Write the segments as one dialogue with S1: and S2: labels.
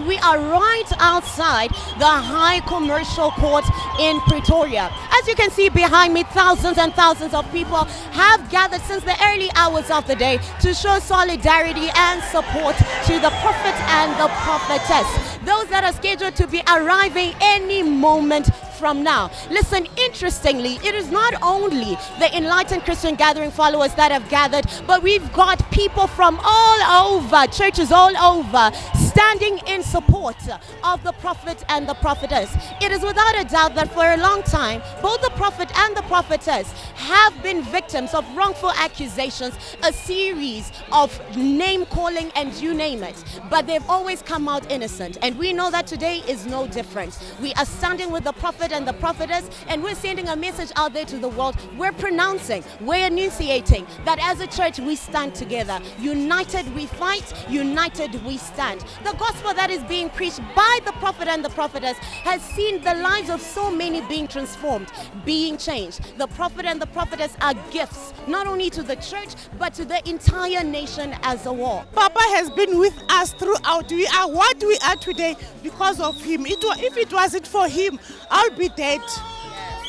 S1: We are right outside the High Commercial Court in Pretoria. As you can see behind me, thousands and thousands of people have gathered since the early hours of the day to show solidarity and support to the prophet and the prophetess. Those that are scheduled to be arriving any moment from now. Listen, interestingly, it is not only the Enlightened Christian Gathering followers that have gathered, but we've got people from all over, churches all over, standing in support of the prophet and the prophetess. It is without a doubt that for a long time, both the prophet and the prophetess have been victims of wrongful accusations, a series of name calling and you name it, but they've always come out innocent. And we know that today is no different. We are standing with the prophet and the prophetess, and we're sending a message out there to the world. We're pronouncing, we're enunciating that as a church we stand together. United we fight, united we stand. The gospel that is being preached by the prophet and the prophetess has seen the lives of so many being transformed, being changed. The prophet and the prophetess are gifts, not only to the church, but to the entire nation as a whole.
S2: Papa has been with us throughout. We are what we are today because of him. If it wasn't for him, I'll be dead.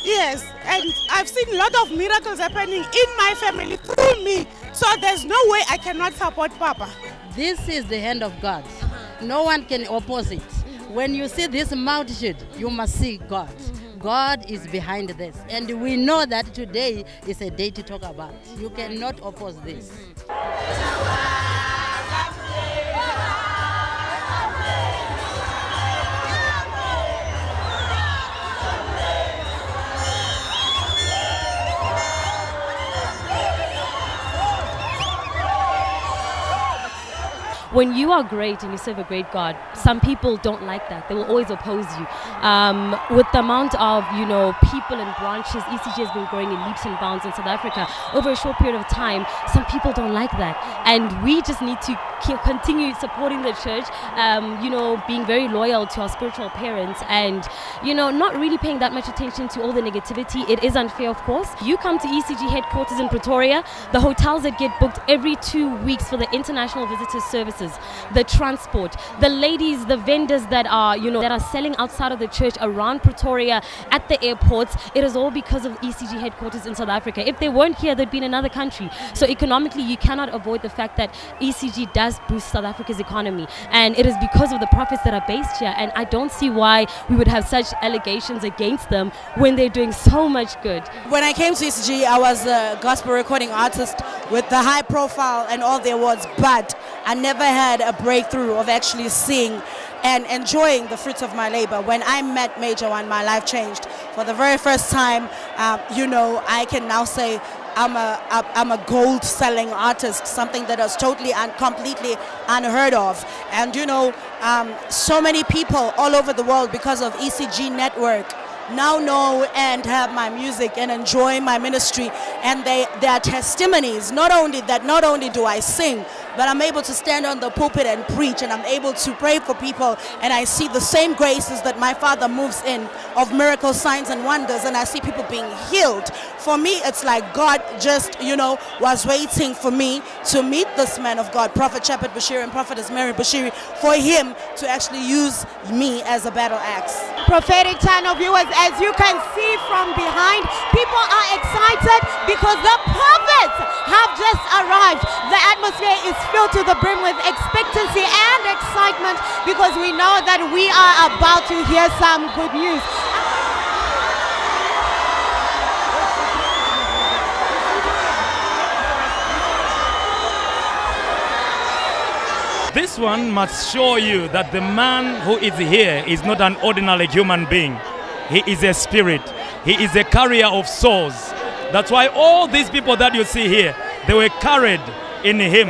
S2: Yes, and I've seen a lot of miracles happening in my family through me. So there's no way I cannot support Papa.
S3: This is the hand of God. No one can oppose it. When you see this multitude, you must see God. God is behind this. And we know that today is a day to talk about. You cannot oppose this.
S4: When you are great and you serve a great God, some people don't like that. They will always oppose you. With the amount of, people and branches, ECG has been growing in leaps and bounds in South Africa over a short period of time. Some people don't like that. And we just need to continue supporting the church, being very loyal to our spiritual parents and, not really paying that much attention to all the negativity. It is unfair, of course. You come to ECG headquarters in Pretoria, the hotels that get booked every 2 weeks for the international visitors services, the transport, the ladies, the vendors that are, that are selling outside of the church around Pretoria at the airports, it is all because of ECG headquarters in South Africa. If they weren't here, they'd be in another country. So economically, you cannot avoid the fact that ECG does boost South Africa's economy. And it is because of the prophets that are based here. And I don't see why we would have such allegations against them when they're doing so much good.
S5: When I came to ECG, I was a gospel recording artist with the high profile and all the awards, but I never had a breakthrough of actually seeing and enjoying the fruits of my labor. When I met Major One, my life changed. For the very first time, I can now say I'm a gold selling artist, something that was totally and completely unheard of. And so many people all over the world, because of ECG Network, now know and have my music and enjoy my ministry, and they are testimonies. Not only do I sing, but I'm able to stand on the pulpit and preach, and I'm able to pray for people, and I see the same graces that my Father moves in of miracles, signs and wonders, and I see people being healed. For me, it's like God just was waiting for me to meet this man of God, Prophet Bushiri and Prophetess Mary Bushiri, for him to actually use me as a battle axe.
S1: Prophetic channel viewers, as you can see from behind, people are excited because the prophets have just arrived. The atmosphere is filled to the brim with expectancy and excitement because we know that we are about to hear some good news.
S6: This one must show you that the man who is here is not an ordinary human being. He is a spirit. He is a carrier of souls. That's why all these people that you see here, they were carried in him.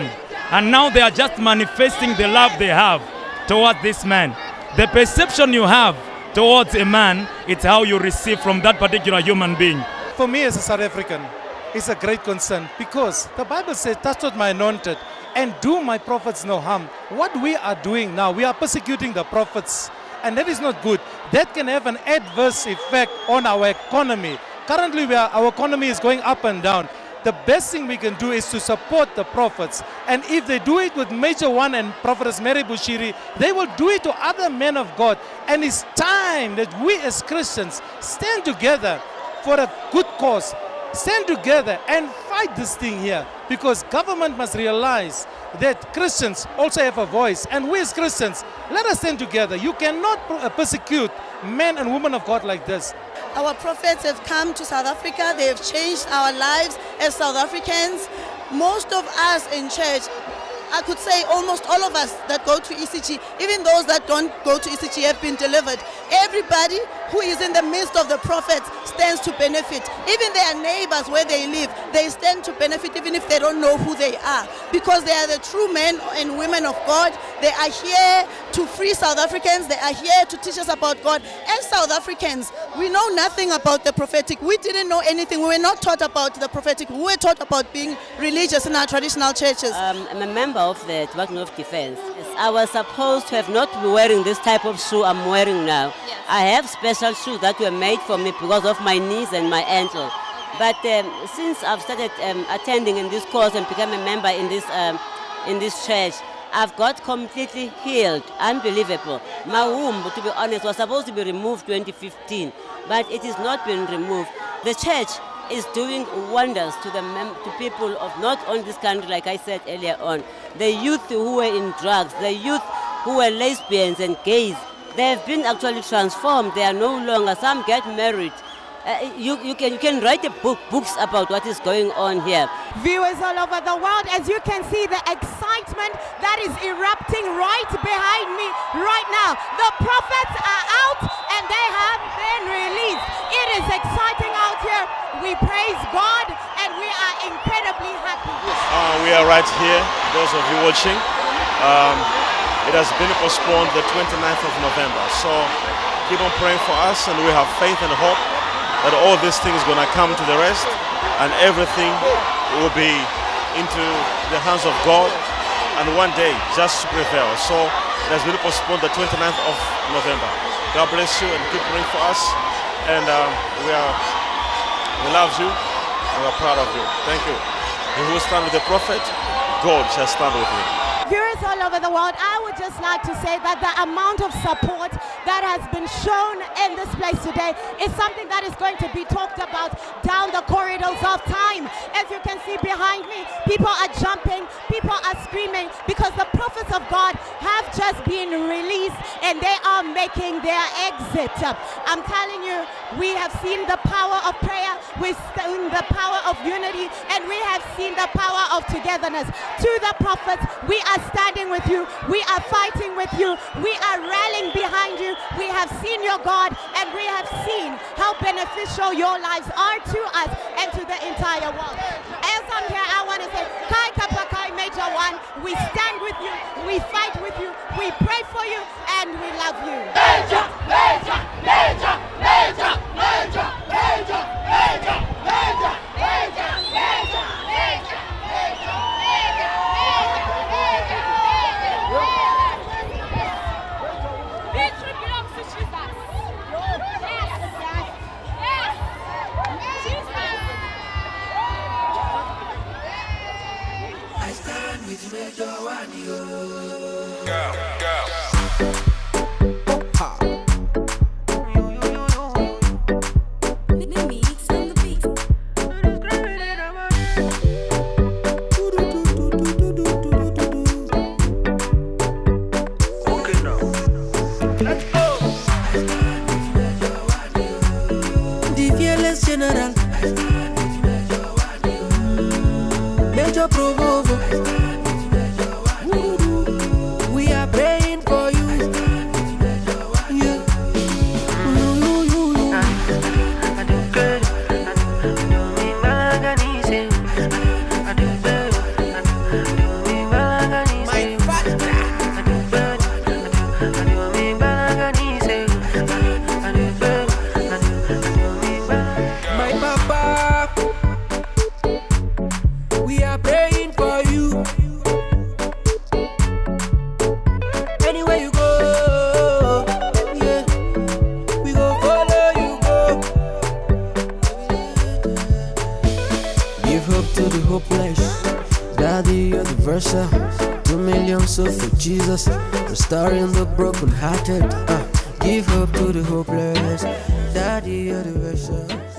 S6: And now they are just manifesting the love they have towards this man. The perception you have towards a man, it's how you receive from that particular human being.
S7: For me as a South African, it's a great concern because the Bible says, touch not my anointed and do my prophets no harm. What we are doing now, we are persecuting the prophets, and that is not good. That can have an adverse effect on our economy. Currently, our economy is going up and down. The best thing we can do is to support the prophets. And if they do it with Major One and Prophetess Mary Bushiri, they will do it to other men of God. And it's time that we as Christians stand together for a good cause. Stand together and fight this thing here, because government must realize that Christians also have a voice, and we as Christians, let us stand together. You cannot persecute men and women of God like this.
S8: Our prophets have come to South Africa. They have changed our lives as South Africans. Most of us in church, I could say almost all of us that go to ECG, even those that don't go to ECG, have been delivered. Everybody who is in the midst of the prophets stands to benefit. Even their neighbors where they live, they stand to benefit even if they don't know who they are, because they are the true men and women of God. They are here to free South Africans. They are here to teach us about God. As South Africans, we know nothing about the prophetic. We didn't know anything. We were not taught about the prophetic. We were taught about being religious in our traditional churches.
S9: I'm a member of the Department of Defense. Yes, I was supposed to have not been wearing this type of shoe I'm wearing now. Yes. I have special shoes that were made for me because of my knees and my ankle. But since I've started attending in this course and become a member in this church, I've got completely healed. Unbelievable. My womb, to be honest, was supposed to be removed 2015, but it is not been removed. The church is doing wonders to people of not only this country, like I said earlier on. The youth who were in drugs, the youth who were lesbians and gays, they have been actually transformed. They are no longer, some get married. You can write books about what is going on here.
S1: Viewers all over the world, as you can see the excitement that is erupting right behind me right now. The prophets are out and they have been released. It is exciting out here. We praise God and we are incredibly happy.
S10: We are right here, those of you watching. It has been postponed the 29th of November. So keep on praying for us, and we have faith and hope that all these things are going to come to the rest and everything will be into the hands of God, and one day just prevail. So it has been postponed the 29th of November. God bless you and keep praying for us, and we love you and we're proud of you. Thank you. He who stand with the prophet, God shall stand with him.
S1: Viewers all over the world, I would just like to say that the amount of support that has been shown in this place today is something that is going to be talked about down the corridors of time. As you can see behind me, people are jumping, people are screaming, because the prophets of God have just been released and they are making their exit. I'm telling you, we have seen the power of prayer, we've seen the power of unity, and we have seen the power of togetherness. To the prophets, we are standing with you, we are fighting with you, we are rallying behind you. We have seen your God and we have seen how beneficial your lives are to us and to the entire world. As I'm here, I want to say, Kai Kapakai Major One, we stand with you, we fight with you, we pray for you, and we love you. Major, major, major, major, major, major, major, major, major, major, major.
S11: General Major Provovo, we are praying for you. Yeah. My father. We are praying for you. Anywhere you go, yeah, we go follow you go. Give hope to the hopeless. Daddy, you're the versa. 2 million souls for Jesus, restoring the brokenhearted. Give hope to the hopeless. Daddy, you're the versa.